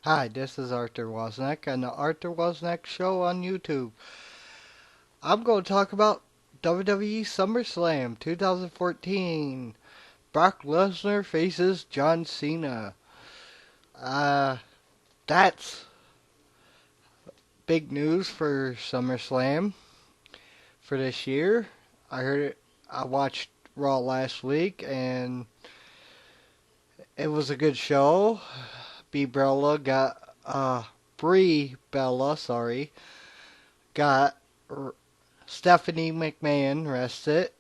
Hi, this is Arthur Wozniak on the Arthur Wozniak Show on YouTube. I'm going to talk about WWE SummerSlam 2014. Brock Lesnar faces John Cena. Uh, that's big news for SummerSlam for this year. I heard it. I watched Raw last week and it was a good show. B Bella got Brie Bella, sorry, got Stephanie McMahon rested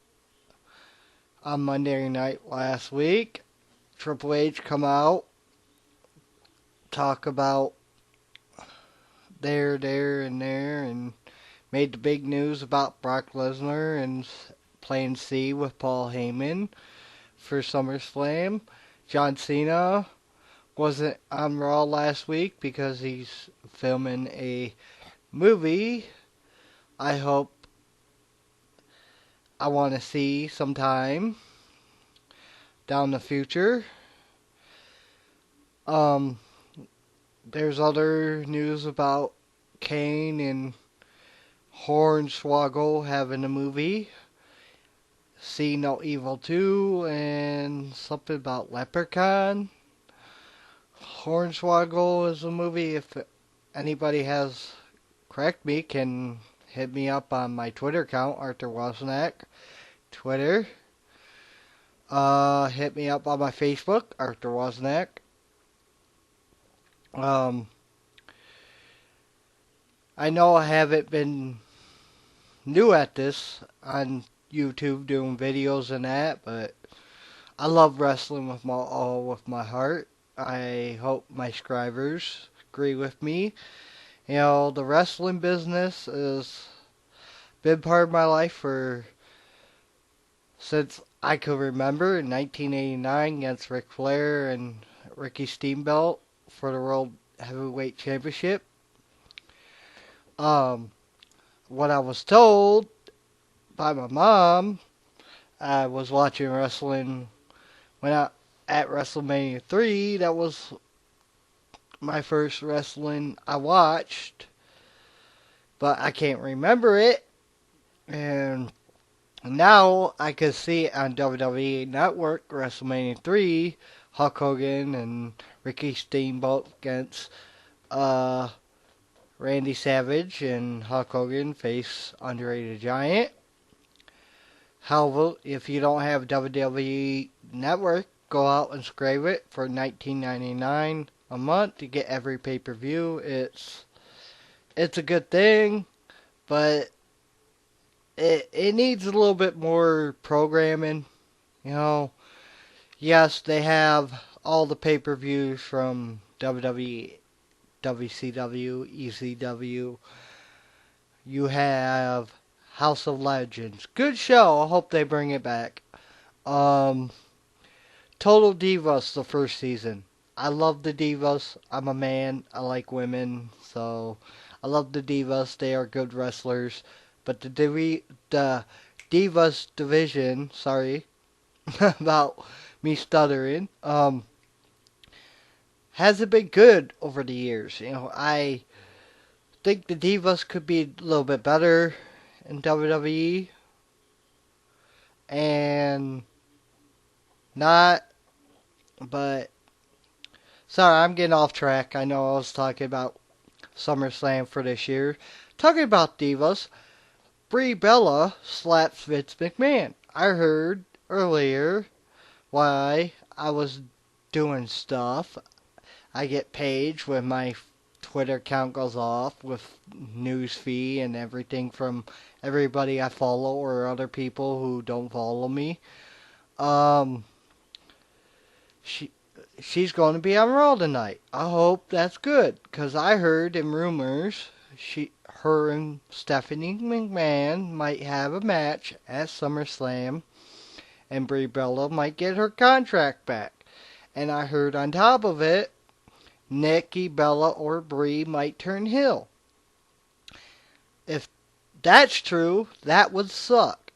on Monday night last week. Triple H come out, talk about there, and made the big news about Brock Lesnar and playing C with Paul Heyman for SummerSlam. John Cena wasn't on Raw last week because he's filming a movie. I hope I want to see sometime down the future. Um, there's other news about Kane and Hornswoggle having a movie. See No Evil 2 and something about Leprechaun. Hornswoggle is a movie. If anybody has correct me, can hit me up on my Twitter account, Arthur Wozniak, Twitter. Hit me up on my Facebook, Arthur Wozniak. I know I haven't been new at this on YouTube doing videos and that, but I love wrestling with all with my heart. I hope my subscribers agree with me. You know, the wrestling business has been part of my life since I could remember in 1989 against Ric Flair and Ricky Steamboat for the World Heavyweight Championship. What I was told by my mom, I was watching wrestling at WrestleMania 3. That was my first wrestling I watched, but I can't remember it. And now I can see it on WWE Network, WrestleMania 3, Hulk Hogan and Ricky Steamboat against Randy Savage and Hulk Hogan face Andre the Giant. However, if you don't have WWE Network, go out and subscribe it for $19.99 a month to get every pay-per-view. It's a good thing, but it needs a little bit more programming. You know, yes, they have all the pay-per-views from WWE, WCW, ECW. You have House of Legends. Good show. I hope they bring it back. Total Divas, the first season. I love the Divas. I'm a man. I like women. So I love the Divas. They are good wrestlers. But the Divas division, sorry about me stuttering, hasn't been good over the years. You know, I think the Divas could be a little bit better in WWE. And not, but sorry, I'm getting off track. I know I was talking about SummerSlam for this year. Talking about Divas, Brie Bella slaps Vince McMahon. I heard earlier why I was doing stuff. I get paged when my Twitter account goes off with news feed and everything from everybody I follow or other people who don't follow me. She's going to be on Raw tonight. I hope that's good, because I heard in rumors her and Stephanie McMahon might have a match at SummerSlam, and Brie Bella might get her contract back. And I heard on top of it, Nikki Bella or Brie might turn heel. If that's true, that would suck.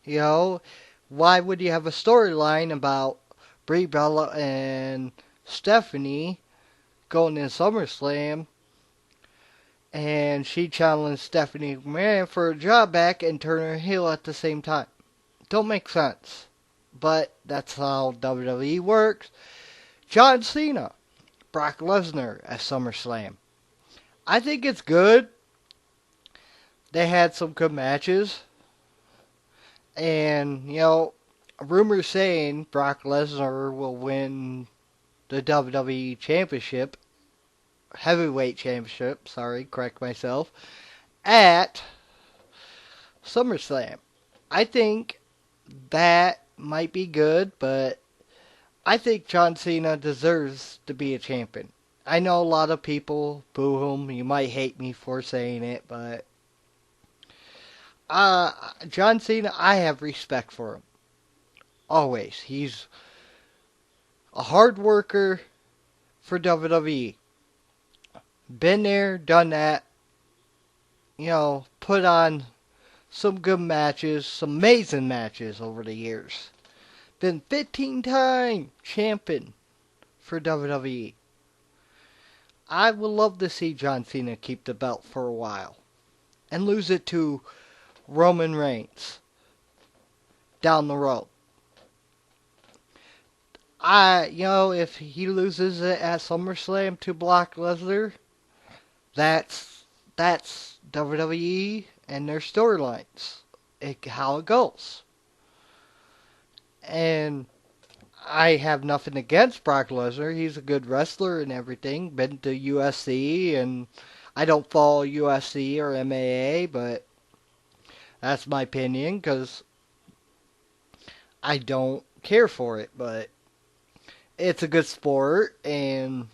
You know, why would you have a storyline about Brie Bella and Stephanie going in SummerSlam, and she challenged Stephanie McMahon for a job back and turn her heel at the same time. Don't make sense. But that's how WWE works. John Cena, Brock Lesnar at SummerSlam. I think it's good. They had some good matches. And, rumors saying Brock Lesnar will win the WWE Championship, Heavyweight Championship, correct myself, at SummerSlam. I think that might be good, but I think John Cena deserves to be a champion. I know a lot of people boo him. You might hate me for saying it, but John Cena, I have respect for him. Always. He's a hard worker for WWE. Been there, done that. Put on some good matches, some amazing matches over the years. Been 15-time champion for WWE. I would love to see John Cena keep the belt for a while and lose it to Roman Reigns down the road. If he loses it at SummerSlam to Brock Lesnar, that's WWE and their storylines, how it goes. And I have nothing against Brock Lesnar. He's a good wrestler and everything. Been to UFC, and I don't follow UFC or MMA, but that's my opinion because I don't care for it. But it's a good sport, and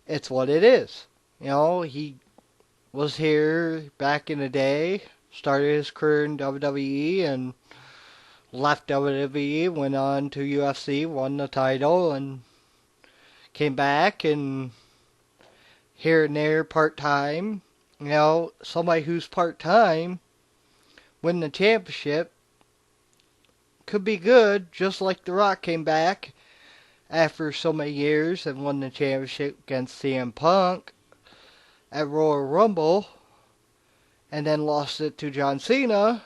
it's what it is. He was here back in the day, started his career in WWE, and left WWE, went on to UFC, won the title, and came back, and here and there part-time. Somebody who's part-time, win the championship, could be good, just like The Rock came back after so many years and won the championship against CM Punk at Royal Rumble, and then lost it to John Cena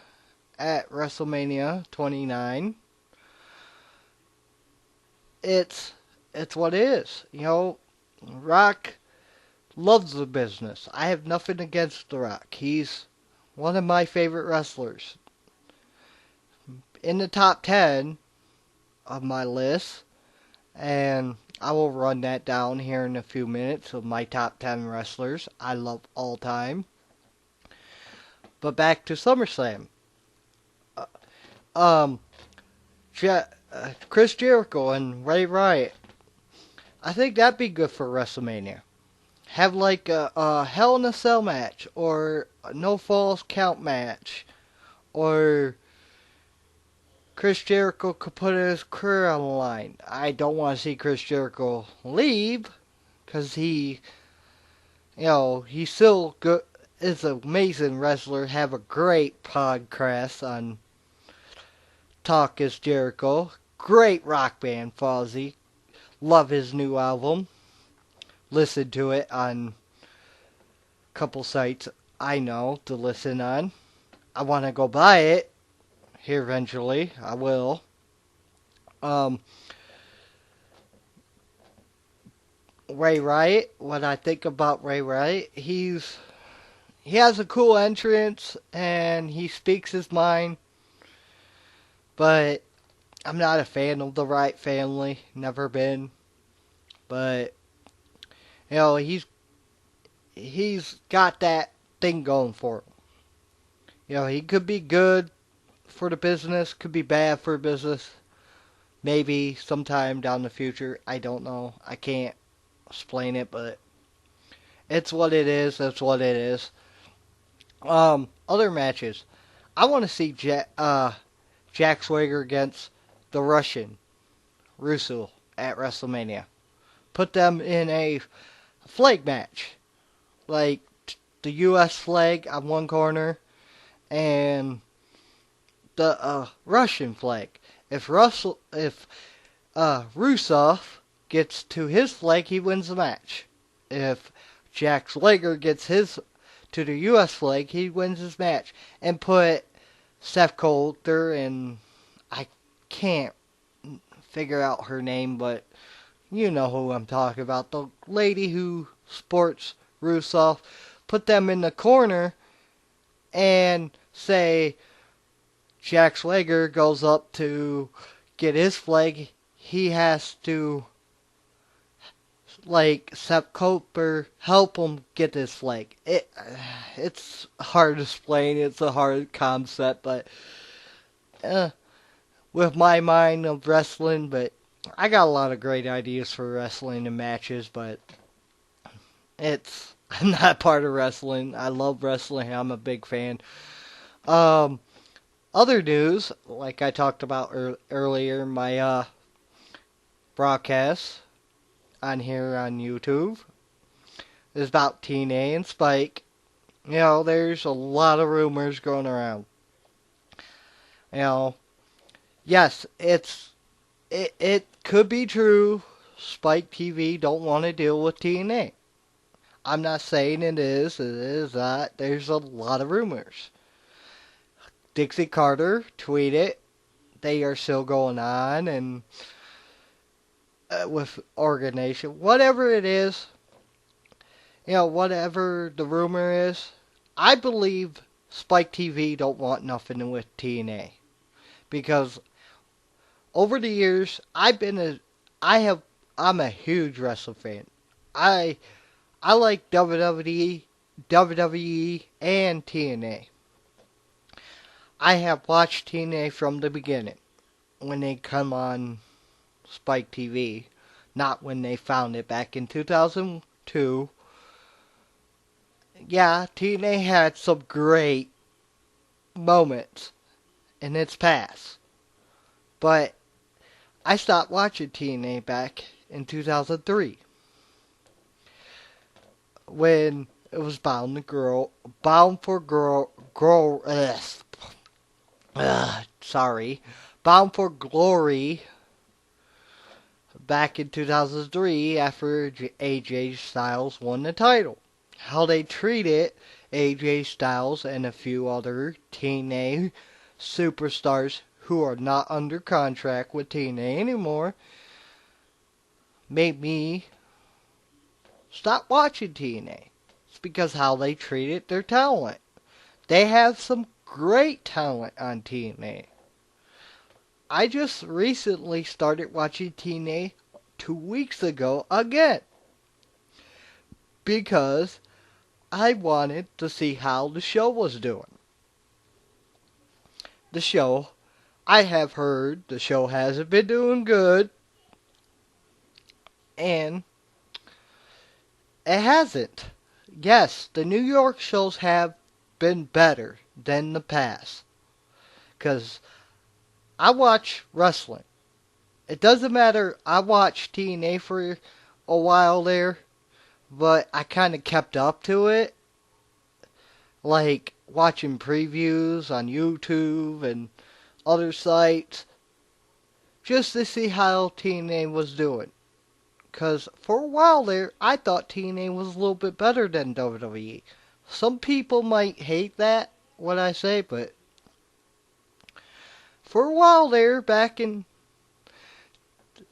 at WrestleMania 29. It's what it is. Rock loves the business. I have nothing against The Rock. He's one of my favorite wrestlers. In the top 10 of my list, and I will run that down here in a few minutes of my top 10 wrestlers I love all time. But back to SummerSlam. Chris Jericho and Ray Riot. I think that'd be good for WrestleMania. Have like a Hell in a Cell match, or a No Falls Count match, or Chris Jericho could put his career on the line. I don't want to see Chris Jericho leave, because he's still good, is an amazing wrestler, have a great podcast on Talk is Jericho. Great rock band, Fozzy. Love his new album. Listen to it on a couple sites I know to listen on. I want to go buy it here eventually. I will. Ray Riot. What I think about Ray Riot, he has a cool entrance and he speaks his mind. But I'm not a fan of the Riot family. Never been. But he's got that thing going for him. He could be good for the business, could be bad for business. Maybe sometime down the future. I don't know. I can't explain it, but it's what it is. That's what it is. Other matches. I want to see Jack Swagger against the Russian Russo at WrestleMania. Put them in a flag match. Like the U.S. flag on one corner and the Russian flag. If Rusev gets to his flag, he wins the match. If Jack Swagger gets his to the U.S. flag, he wins his match. And put Steph Coulter and I can't figure out her name, but you know who I'm talking about. The lady who sports Rusev. Put them in the corner and say Jack Swagger goes up to get his flag. He has to, like, Sepp Koper help him get his flag. It's hard to explain. It's a hard concept, but with my mind of wrestling, but I got a lot of great ideas for wrestling and matches, but I'm not part of wrestling. I love wrestling. I'm a big fan. Other news, like I talked about earlier, my broadcast on here on YouTube is about TNA and Spike. You know, there's a lot of rumors going around. You know, yes, it could be true. Spike TV don't want to deal with TNA. I'm not saying it is not. There's a lot of rumors. Dixie Carter tweeted they are still going on and with organization. Whatever it is, you know, whatever the rumor is, I believe Spike TV don't want nothing with TNA. Because over the years, I'm a huge wrestling fan. I like WWE, and TNA. I have watched TNA from the beginning when they come on Spike TV, not when they found it back in 2002. Yeah, TNA had some great moments in its past, but I stopped watching TNA back in 2003 when it was Bound for Bound for Glory back in 2003 after AJ Styles won the title. How they treated AJ Styles and a few other TNA superstars who are not under contract with TNA anymore made me stop watching TNA. It's because how they treated their talent. They have some great talent on TNA. I just recently started watching TNA 2 weeks ago again. Because I wanted to see how the show was doing. The show, I have heard the show hasn't been doing good. And it hasn't. Yes, the New York shows have been better than the past. Because I watch wrestling. It doesn't matter, I watched TNA for a while there, but I kind of kept up to it. Like watching previews on YouTube and other sites. Just to see how TNA was doing. Because for a while there, I thought TNA was a little bit better than WWE. Some people might hate that, what I say, but for a while there, back in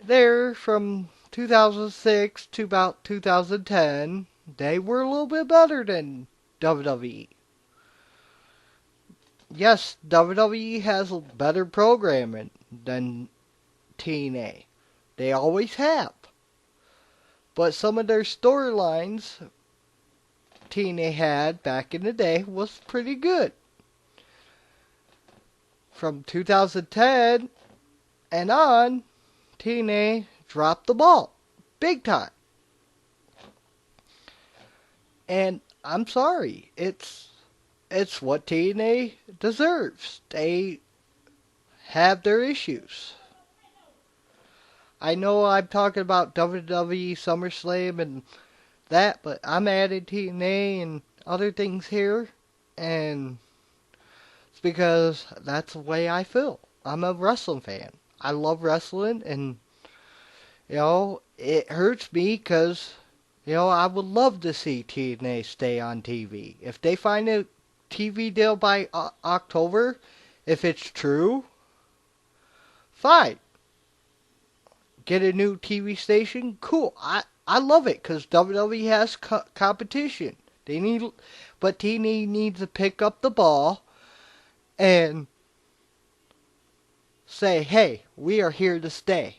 there from 2006 to about 2010, they were a little bit better than WWE. Yes, WWE has a better programming than TNA. They always have. But some of their storylines TNA had back in the day was pretty good. From 2010 and on, TNA dropped the ball. Big time. And I'm sorry. It's what TNA deserves. They have their issues. I know I'm talking about WWE SummerSlam and that, but I'm adding TNA and other things here, and it's because that's the way I feel. I'm a wrestling fan. I love wrestling, and It hurts me because, I would love to see TNA stay on TV. If they find a TV deal by October, if it's true, fine. Get a new TV station, cool. I love it because WWE has competition. They need, but TNA needs to pick up the ball and say, hey, we are here to stay.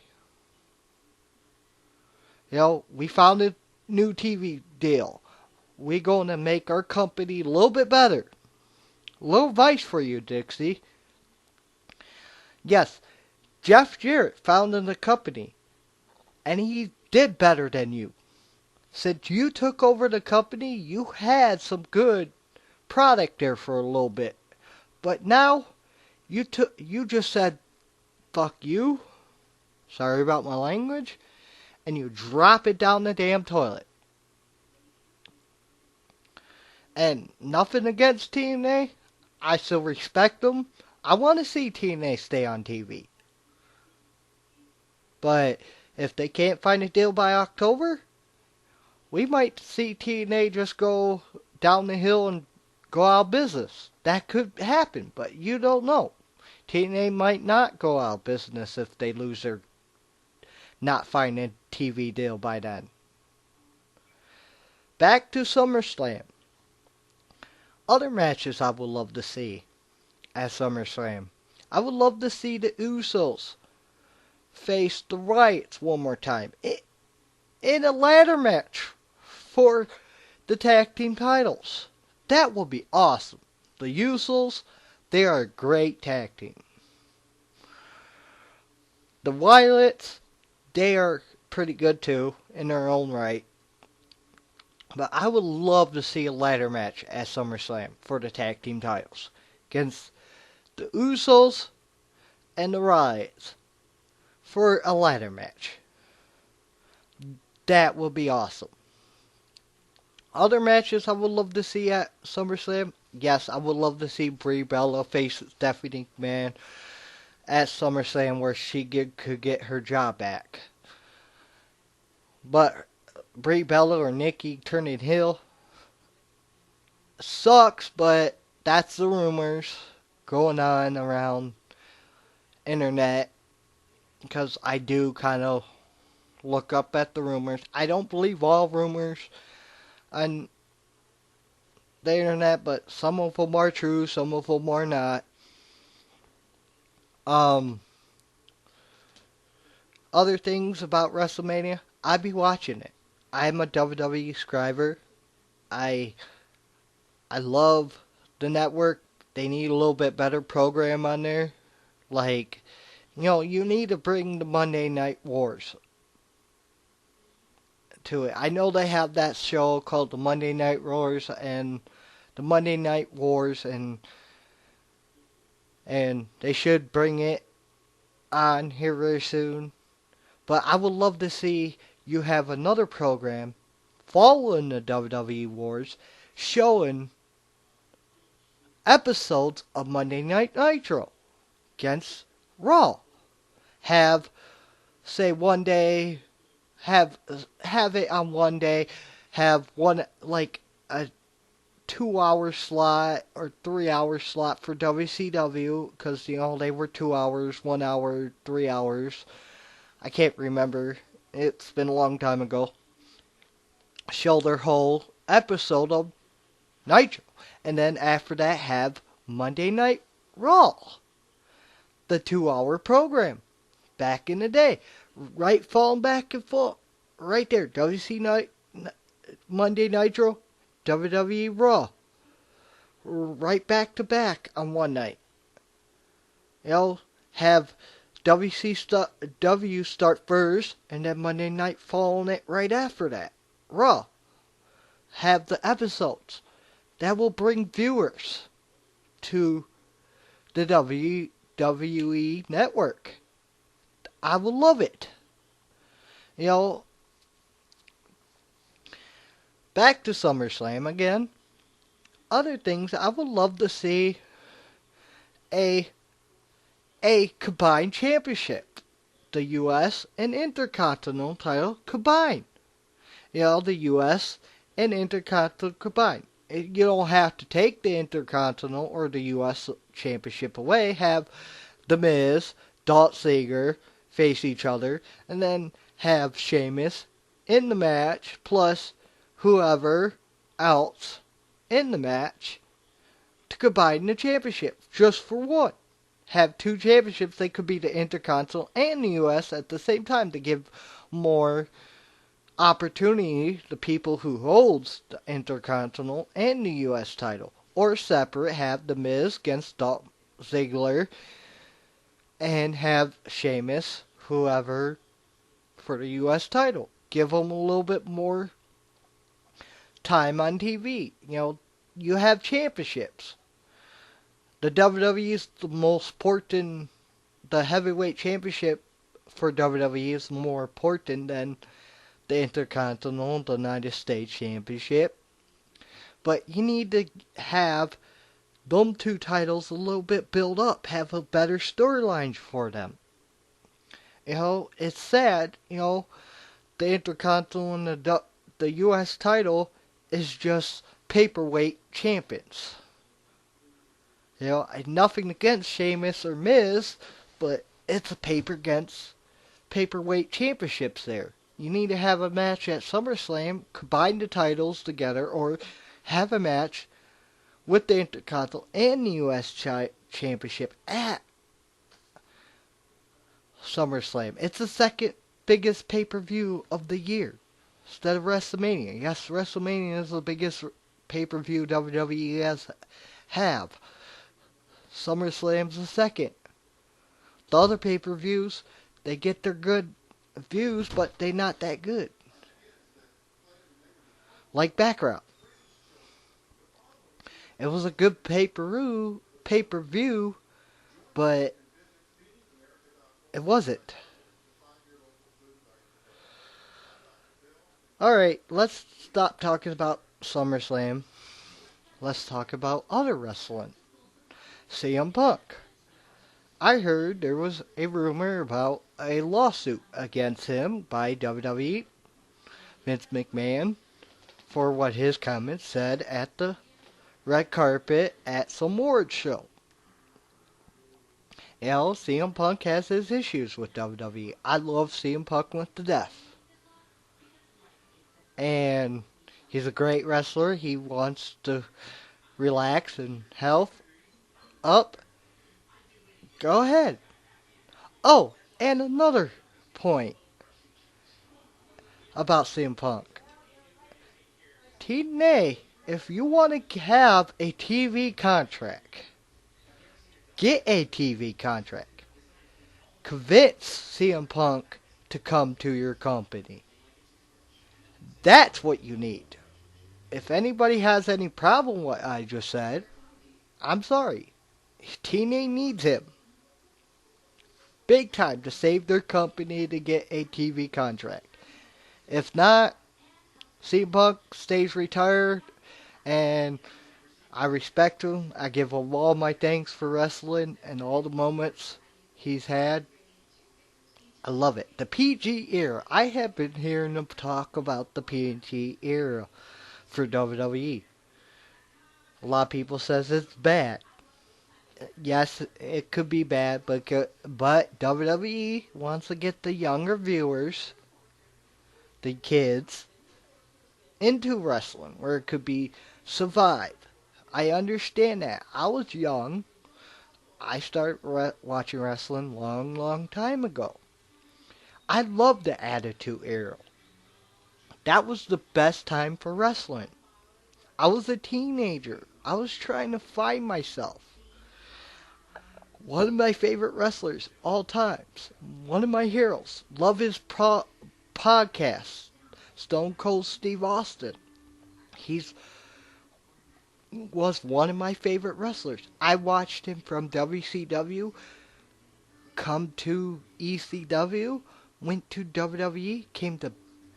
We found a new TV deal. We're going to make our company a little bit better. A little advice for you, Dixie. Yes, Jeff Jarrett founded the company, and he did better than you. Since you took over the company, you had some good product there for a little bit. But now, you just said, fuck you, sorry about my language, and you drop it down the damn toilet. And nothing against TNA. I still respect them. I want to see TNA stay on TV. But if they can't find a deal by October, we might see TNA just go down the hill and go out of business. That could happen, but you don't know. TNA might not go out of business if they lose their not find a TV deal by then. Back to SummerSlam. Other matches I would love to see at SummerSlam. I would love to see the Usos face the Riots one more time in a ladder match for the tag team titles. That would be awesome. The Usos, they are a great tag team. The Violets, they are pretty good too in their own right. But I would love to see a ladder match at SummerSlam for the tag team titles against the Usos and the Riots for a ladder match. That would be awesome. Other matches I would love to see at SummerSlam. Yes, I would love to see Brie Bella face Stephanie McMahon at SummerSlam where she could get her job back. But Brie Bella or Nikki turning heel sucks, but that's the rumors going on around internet because I do kind of look up at the rumors. I don't believe all rumors on the internet, but some of them are true, some of them are not. Other things about WrestleMania, I'd be watching it. I'm a WWE subscriber. I love the network. They need a little bit better program on there. Like, you need to bring the Monday Night Wars to it. I know they have that show called the Monday Night Wars and the Monday Night Wars and they should bring it on here very soon. But I would love to see you have another program following the WWE Wars showing episodes of Monday Night Nitro against Raw. Have, say, one day, have it on one day, have one, like, a 2-hour slot or 3-hour slot for WCW, because, they were 2 hours, 1 hour, 3 hours. I can't remember. It's been a long time ago. Show their whole episode of Nitro. And then after that, have Monday Night Raw. The 2-hour program. Back in the day. Right, falling back and forth. Right there. Monday Nitro. WWE Raw. Right back to back on one night. Have W start first, and then Monday Night following it right after that. Raw. Have the episodes. That will bring viewers to the WWE network. I will love it. Back to SummerSlam again. Other things, I would love to see a combined championship. the U.S. and Intercontinental title combined. The U.S. and Intercontinental combined. You don't have to take the Intercontinental or the U.S. Championship away. Have The Miz, Dolph Ziggler face each other, and then have Sheamus in the match, plus whoever else in the match to combine the championship just for one. Have two championships. They could be the Intercontinental and the U.S. at the same time to give more opportunity to people who holds the Intercontinental and the U.S. title. Or separate, have The Miz against Dolph Ziggler and have Sheamus, whoever, for the U.S. title. Give them a little bit more time on TV. You have championships. The WWE is the most important, the heavyweight championship for WWE is more important than the Intercontinental, the United States Championship. But you need to have them two titles a little bit built up, have a better storyline for them. It's sad, the Intercontinental and the U.S. title is just paperweight champions. Nothing against Sheamus or Miz, but it's a paperweight championships there. You need to have a match at SummerSlam, combine the titles together, or have a match with the Intercontinental and the U.S. Championship at SummerSlam. It's the second biggest pay-per-view of the year, instead of WrestleMania. Yes, WrestleMania is the biggest pay-per-view WWE have. SummerSlam's the second. The other pay-per-views, they get their good views, but they not that good. Like Backrot. It was a good pay-per-view, but it wasn't. Alright, let's stop talking about SummerSlam. Let's talk about other wrestling. CM Punk. I heard there was a rumor about a lawsuit against him by WWE, Vince McMahon, for what his comments said at the red carpet at some award show. CM Punk has his issues with WWE. I love CM Punk with the death. And he's a great wrestler. He wants to relax and health up. Go ahead. Oh, and another point about CM Punk. TNA, if you want to have a TV contract, get a TV contract. Convince CM Punk to come to your company. That's what you need. If anybody has any problem with what I just said, I'm sorry. TNA needs him. Big time to save their company to get a TV contract. If not, CM Punk stays retired, and I respect him. I give him all my thanks for wrestling and all the moments he's had. I love it. The PG era. I have been hearing them talk about the PG era for WWE. A lot of people says it's bad. Yes, it could be bad, but WWE wants to get the younger viewers, the kids, into wrestling, where it could be survive. I understand that. I was young. I started watching wrestling long time ago. I loved the Attitude Era. That was the best time for wrestling. I was a teenager. I was trying to find myself. One of my favorite wrestlers all times. One of my heroes. Love his podcast. Stone Cold Steve Austin. He's was one of my favorite wrestlers. I watched him from WCW come to ECW, went to WWE, came the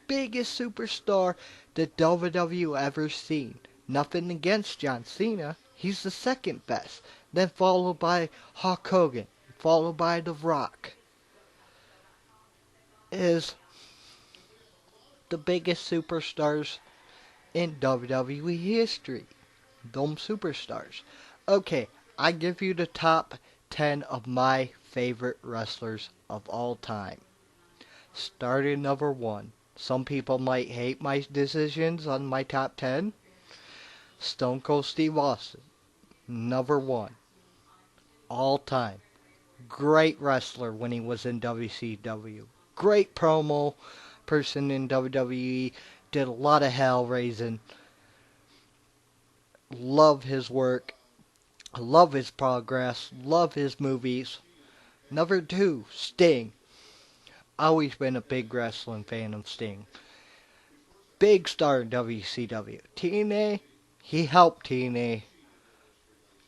biggest superstar that WWE ever seen. Nothing against John Cena. He's the second best. Then followed by Hulk Hogan. Followed by The Rock. is the biggest superstars in WWE history. Them superstars. Okay, I give you the top 10 of my favorite wrestlers of all time. Starting number 1. Some people might hate my decisions on my top 10. Stone Cold Steve Austin. Number 1. All time. Great wrestler when he was in WCW. Great promo person in WWE. Did a lot of hell raising. Love his work. Love his progress. Love his movies. Number 2, Sting. Always been a big wrestling fan of Sting. Big star in WCW. TNA, he helped TNA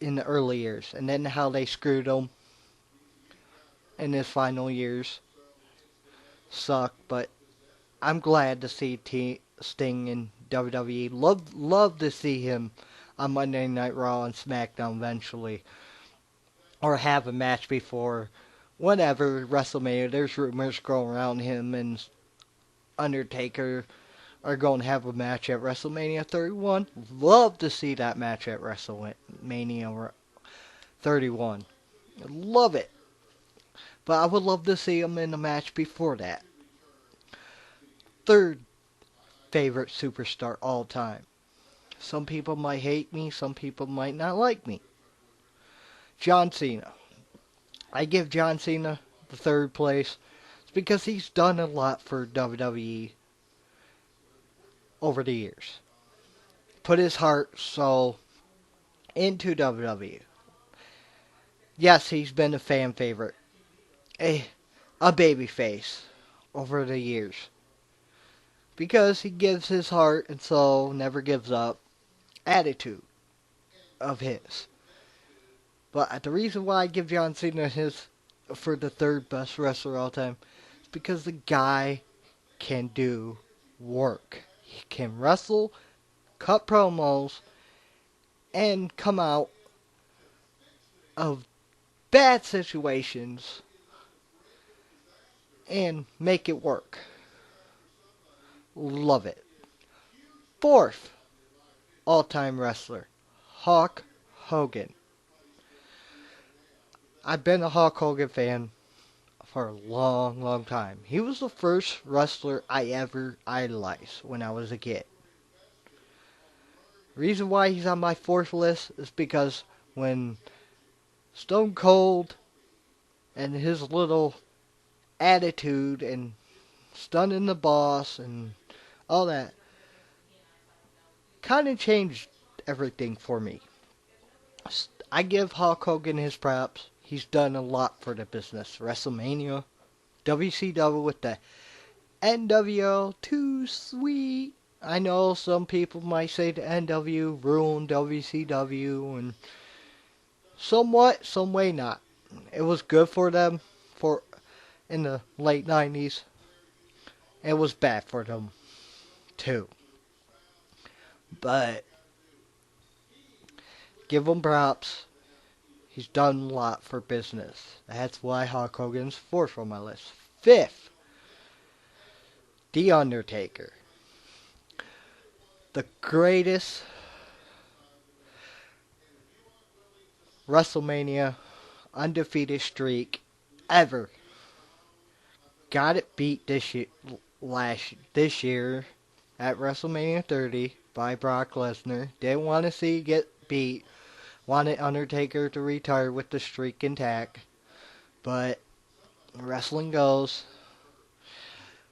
in the early years. And then how they screwed him in his final years sucked. But I'm glad to see Sting in WWE. Love to see him on Monday Night Raw and SmackDown eventually. Or have a match before whatever WrestleMania. There's rumors going around him and Undertaker are going to have a match at WrestleMania 31. Love to see that match at WrestleMania 31. Love it. But I would love to see him in a match before that. Third favorite superstar all time. Some people might hate me, some people might not like me. John Cena. I give John Cena the third place. It's because he's done a lot for WWE over the years. Put his heart, soul into WWE. Yes, he's been a fan favorite. A babyface over the years. Because he gives his heart and soul, never gives up, attitude of his. But the reason why I give John Cena his for the third best wrestler of all time is because the guy can do work. He can wrestle, cut promos, and come out of bad situations and make it work. Love it. Fourth all-time wrestler, Hulk Hogan. I've been a Hulk Hogan fan for a long time. He was the first wrestler I ever idolized when I was a kid. Reason why he's on my fourth list is because when Stone Cold and his little attitude and stunning the boss and all that kind of changed everything for me. I give Hulk Hogan his props. He's done a lot for the business. WrestleMania, WCW with the NWO, too sweet. I know some people might say the NW ruined WCW, and somewhat, some way not. It was good for them for in the late 90s. It was bad for them too. But give him props. He's done a lot for business. That's why Hulk Hogan's fourth on my list. Fifth, The Undertaker. The greatest WrestleMania undefeated streak ever. Got it beat this year at WrestleMania 30 by Brock Lesnar. Didn't want to see it get beat. Wanted Undertaker to retire with the streak intact. But wrestling goes.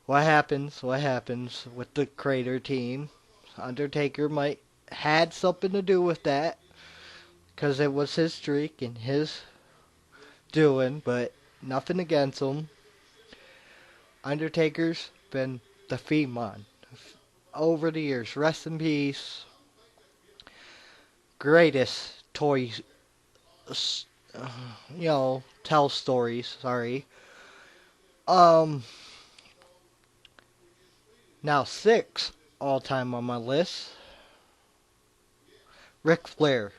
What happens with the Crater team. Undertaker might had something to do with that. Because it was his streak and his doing. But nothing against him. Undertaker's been the Femon over the years. Rest in peace. Greatest toy, tell stories. Sorry. Now 6 all time on my list. Ric Flair.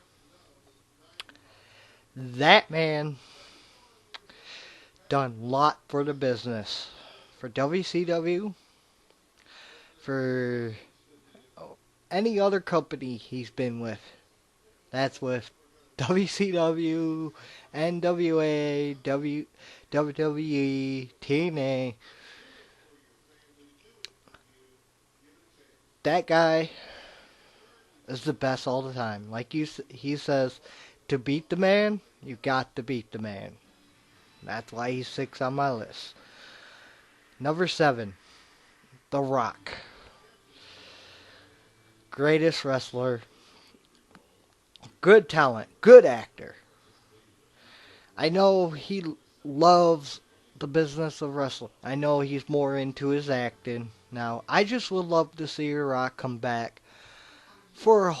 That man done a lot for the business for WCW, for any other company he's been with. That's with WCW, NWA, WWE, TNA. That guy is the best all the time. Like he says, to beat the man, you got to beat the man. That's why he's 6 on my list. Number 7, The Rock. Greatest wrestler. Good talent. Good actor. I know he loves the business of wrestling. I know he's more into his acting now. I just would love to see The Rock come back for a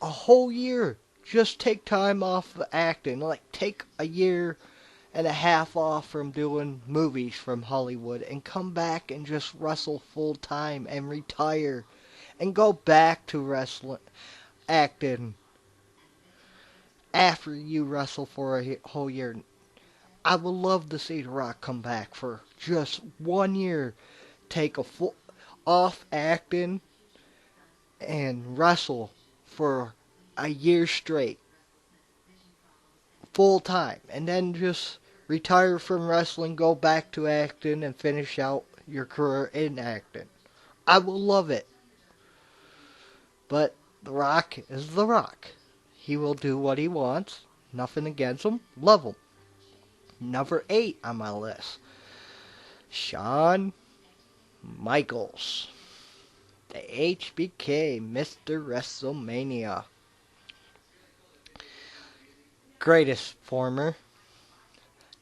whole year. Just take time off of acting. Like, take a year and a half off from doing movies from Hollywood and come back and just wrestle full time and retire and go back to wrestling, acting after you wrestle for a whole year. I would love to see The Rock come back for just 1 year, take a full off acting and wrestle for a year straight, full time, and then just retire from wrestling, go back to acting, and finish out your career in acting. I will love it. But The Rock is The Rock. He will do what he wants. Nothing against him. Love him. Number 8 on my list, Shawn Michaels. The HBK, Mr. WrestleMania. Greatest performer.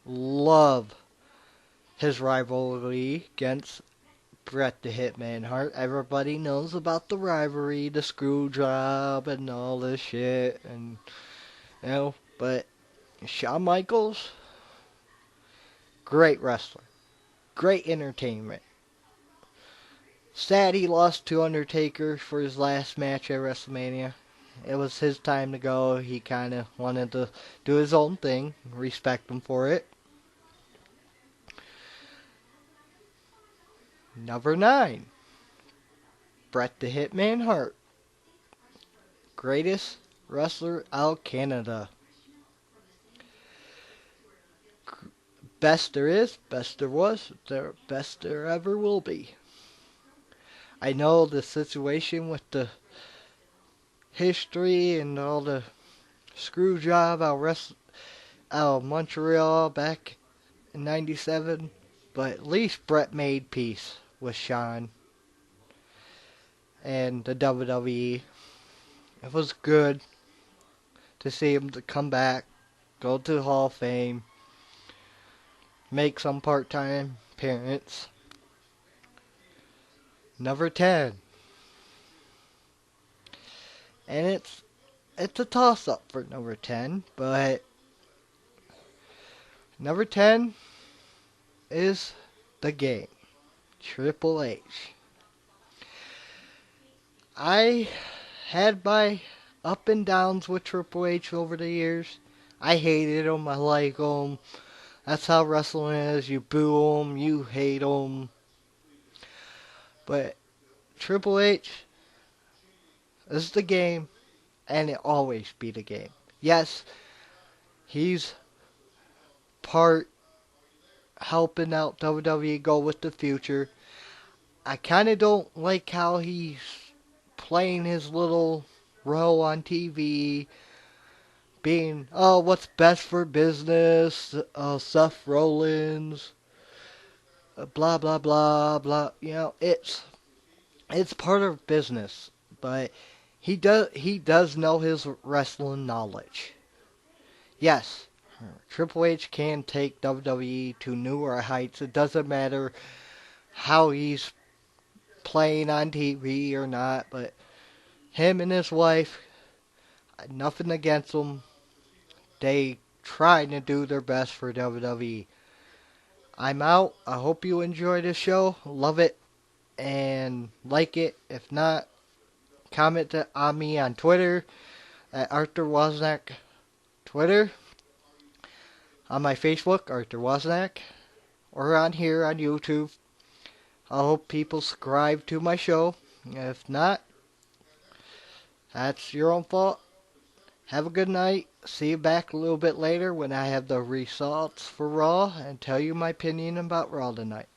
Love his rivalry against Bret the Hitman Hart. Everybody knows about the rivalry, the screw job, and all this shit. And, but Shawn Michaels, great wrestler. Great entertainment. Sad he lost to Undertaker for his last match at WrestleMania. It was his time to go. He kind of wanted to do his own thing. Respect him for it. Number 9, Bret the Hitman Hart. Greatest wrestler out Canada. Best there is, best there was, best there ever will be. I know the situation with the history and all the screw job out of Montreal back in '97, but at least Bret made peace with Shawn and the WWE. It was good to see him to come back, go to the Hall of Fame, make some part-time appearance. Number 10. And it's a toss-up for number 10, but number 10 is The Game, Triple H. I had my up and downs with Triple H over the years. I hated him, I like him. That's how wrestling is. You boo him, you hate him. But Triple H is The Game, and it always be The Game. Yes, he's part helping out WWE go with the future. I kind of don't like how he's playing his little role on TV, being, what's best for business, Seth Rollins, blah, blah, blah, blah. It's part of business, but he does know his wrestling knowledge. Yes, Triple H can take WWE to newer heights. It doesn't matter how he's playing on TV or not, but him and his wife, nothing against them. They trying to do their best for WWE. I'm out. I hope you enjoy this show. Love it and like it. If not, comment on me on Twitter at Arthur Wozniak Twitter. On my Facebook, Arthur Wozniak. or on here on YouTube. I hope people subscribe to my show. If not, that's your own fault. Have a good night. See you back a little bit later when I have the results for Raw and tell you my opinion about Raw tonight.